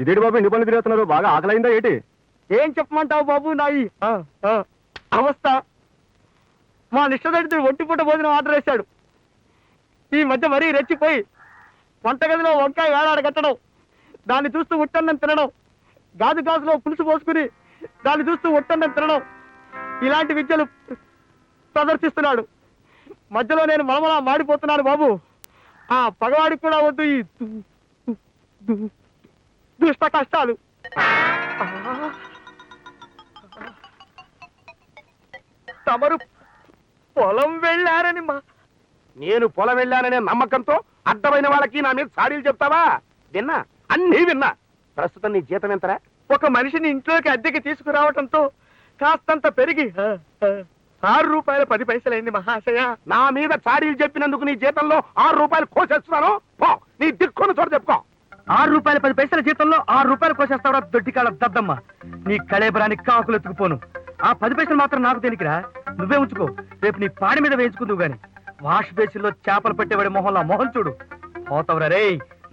ఇదేంటి బాబు ఇన్ని పనులు తిరుగుతున్నారు? బాగా ఆకలైందా ఏంటి? ఏం చెప్పమంటావు బాబు నాయి అవస్థ. మా నిష్టదడితుడు ఒంటిపూట భోజనం ఆర్డర్ వేశాడు. ఈ మధ్య మరీ రెచ్చిపోయి వంటగదిలో వంకాయ వేలాడ కట్టడం, దాన్ని చూస్తూ ఉట్టన్నం తినడం, గాజు గ్లాసులో పులుసు పోసుకుని దాన్ని చూస్తూ ఉట్టన్నం తినడం, ఇలాంటి విద్యలు ప్రదర్శిస్తున్నాడు. మధ్యలో నేను మలమలా మాడిపోతున్నాను బాబు. ఆ పగవాడికి కూడా వద్దు ఈ దుష్ట కష్టాలు. తమరు పొలం వెళ్ళారని నేను పొలం వెళ్ళాననే నమ్మకంతో అడ్డమైన వాళ్ళకి నా మీద సాడీలు చెప్తావా? విన్నా, అన్నీ విన్నా. ప్రస్తుతం నీ జీతం ఎంతరా? ఒక మనిషిని ఇంట్లోకి అద్దెకి తీసుకురావటంతో కాస్తంత పెరిగి 6 రూపాయలు 10 పైసలైంది మహాశయ. నా మీద చాడీలు చెప్పినందుకు నీ జీతంలో 6 రూపాయలు కోసేస్తున్నాను. పో, నీ దిక్కున్న చోట చెప్పుకో. 6 రూపాయలు 10 పైసల జీతంలో 6 రూపాయలు కోసేస్తావా దొడ్డికాళ్ళ దద్దమ్మ? నీ కళేబరానికి కాకులు ఎత్తుకుపోను. ఆ 10 పైసలు మాత్రం నాకు దేనికిరా? నువ్వే ఉంచుకో, రేపు నీ పాడి మీద వేయించుకుందువు గాని. వాష్ బేసిన్లో చేపలు పట్టేవాడి మొహంలా మొహం చూడు. పోతావురా రే,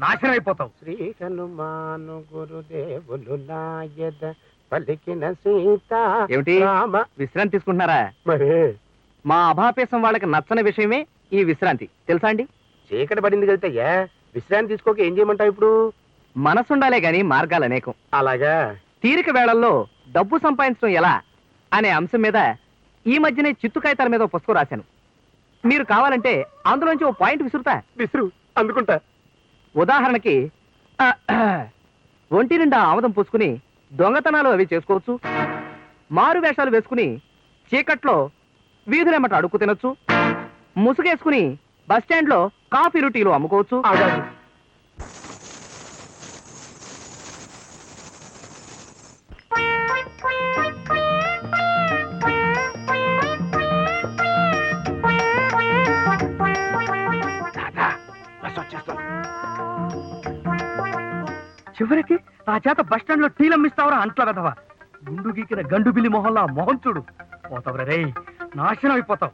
నాశనం అయిపోతావు. శ్రీ హనుమాను గురుదేవులు నాయద పలికిన సీత. ఏమిటి విశ్రాంతి తీసుకుంటున్నారా? మరి మా అభాపేశం వాళ్ళకి నచ్చని విషయమే ఈ విశ్రాంతి, తెలుసా అండి? చీకటి పడింది కదయ్యా, విశ్రాంతి తీసుకోక ఏం చేయమంటావు ఇప్పుడు? మనసుండాలే గాని మార్గాలు అనేకం. అలాగా? తీరిక వేళల్లో డబ్బు సంపాదించడం ఎలా అనే అంశం మీద ఈ మధ్యనే చిత్తు కాగితాల మీద ఓ పుస్తకం రాశాను. మీరు కావాలంటే అందులోంచి ఓ పాయింట్ విసురుతా. విసురు, అందుకుంటా. ఉదాహరణకి ఒంటి నిండా ఆమదం పూసుకుని దొంగతనాలు అవి చేసుకోవచ్చు. మారు వేషాలు వేసుకుని చీకట్లో వీధులెమ్మట అడుక్కు తినొచ్చు. ముసుగేసుకుని బస్టాండ్ లో కాఫీలు టీలు అమ్ముకోవచ్చు. చివరికి ఆ చేత బస్టాండ్ లో టీలు అమ్మిస్తావరా అంట్ల వెధవా? గుండు గీకిన గండు బిల్లి మొహంలా మొహం చూడు. పోతావురా రే, నాశనం అయిపోతావు.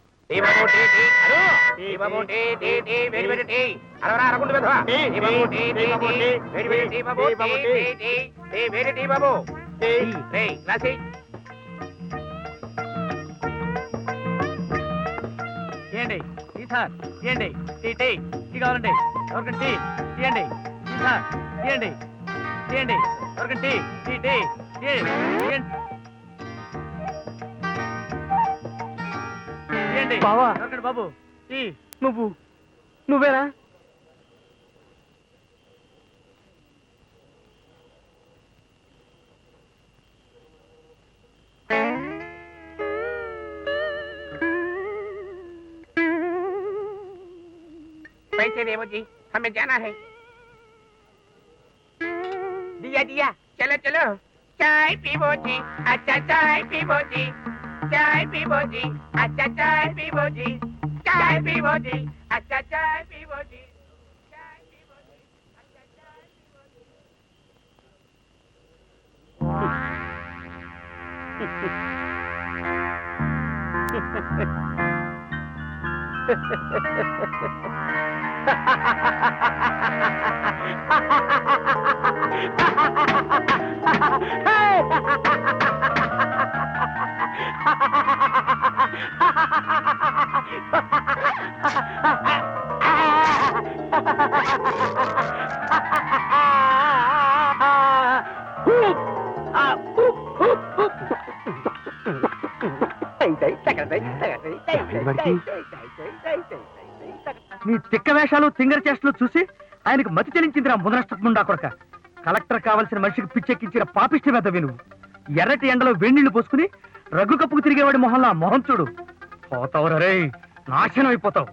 ఏండి టీ సార్, ఏండి టీ టీ టీ కావాలండి? ఎవరికండి టీ తీయండి. టీ సార్ తీయండి, తీయండి. ఎవరికండి టీ టీ టీ తీయండి. బావా ఎవరికండి బాబు టీ? నువ్వేనా? पैसे देवो जी, हमें जाना है। दिया दिया, चलो चलो। चाय पीवो जी, अच्छा चाय पीवो जी, चाय पीवो जी, अच्छा चाय पीवो जी, चाय पीवो जी, अच्छा चाय पीवो जी, चाय पीवो जी, अच्छा चाय पीवो जी। నీ తిక్క వేషాలు తింగర చేష్టలు చూసి ఆయనకు మతి చెలించిందిరా ముదనష్టముండా కొరక. కలెక్టర్ కావాల్సిన మనిషికి పిచ్చెక్కించిన పాపిష్టి మీద విను. ఎర్రటి ఎండలో వేణీళ్లు పోసుకుని రగ్గు కప్పుకు తిరిగేవాడి మొహంలా మొహం చూడు. పోతావురా రే, నాశనం అయిపోతావు.